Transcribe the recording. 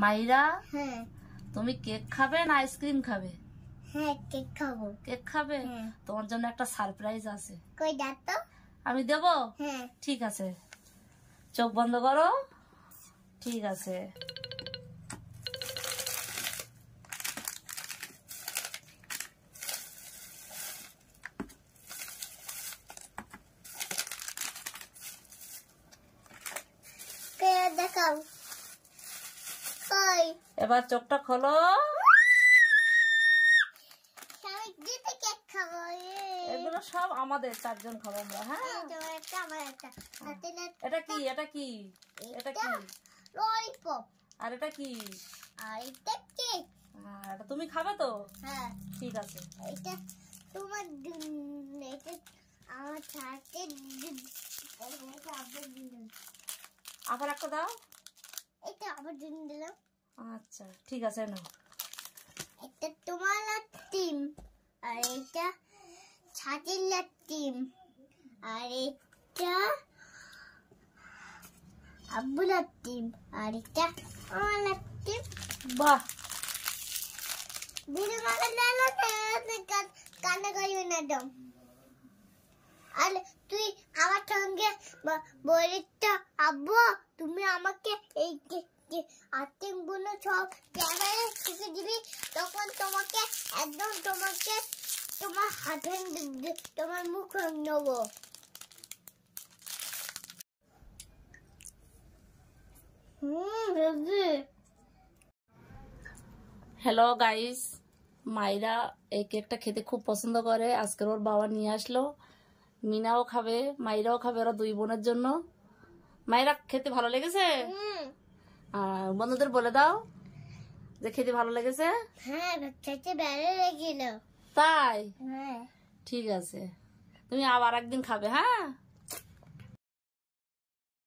মাইরা, হ্যাঁ তুমি কেক খাবে না আইসক্রিম খাবে? হ্যাঁ কেক খাবো। কেক খাবে? তোমার জন্য একটা সারপ্রাইজ আছে। কই দাও তো। আমি দেব? হ্যাঁ ঠিক আছে, চোখ বন্ধ করো। ঠিক আছে, কে দেখাও। কই এবার চোখটা খোলো। আমি দিতে কেক খাবো। এগুলো সব আমাদের, চারজন খাবো আমরা। হ্যাঁ, তোমার একটা আমার একটা। এটা কি? এটা কি? এটা কি? ললিপপ। আর এটা কি? আর এটা কেক। এটা তুমি খাবে তো? হ্যাঁ ঠিক আছে। এটা তোমার এটা আমার সাথে আবার একটা দাও। এটা আবার দিলাম। আচ্ছা ঠিক আছে, নাও। এটা তোমার টিম, আর এটা ছাতির টিম, আর এটা আব্বুল টিম, আর এটা আমার টিম। বাহ, দিদি মাকে জানো কান্না করিও না দম। আর তুই আমার সঙ্গে বলিস তো, আব্বু তুমি আমাকে এই আর্টিং গুলো সব ক্যামেরা শিখে দিবি, তখন তোমাকে একদম তোমাকে তোমার হাতে তোমার মুখ নেবো। হ্যালো গাইস, মাইরা এই কেকটা খেতে খুব পছন্দ করে। আজকের ওর বাবা নিয়ে আসলো। মিনাও খাবে, মাইরাও খাবে, ওরা দুই বোনের জন্য। মাইরা, খেতে ভালো লেগেছে? বন্ধুদের বলে দাও যে খেতে ভালো লেগেছে। হ্যাঁ খেতে ভালো লেগেছিল। তাই? হ্যাঁ ঠিক আছে, তুমি আবার একদিন খাবে। হ্যাঁ।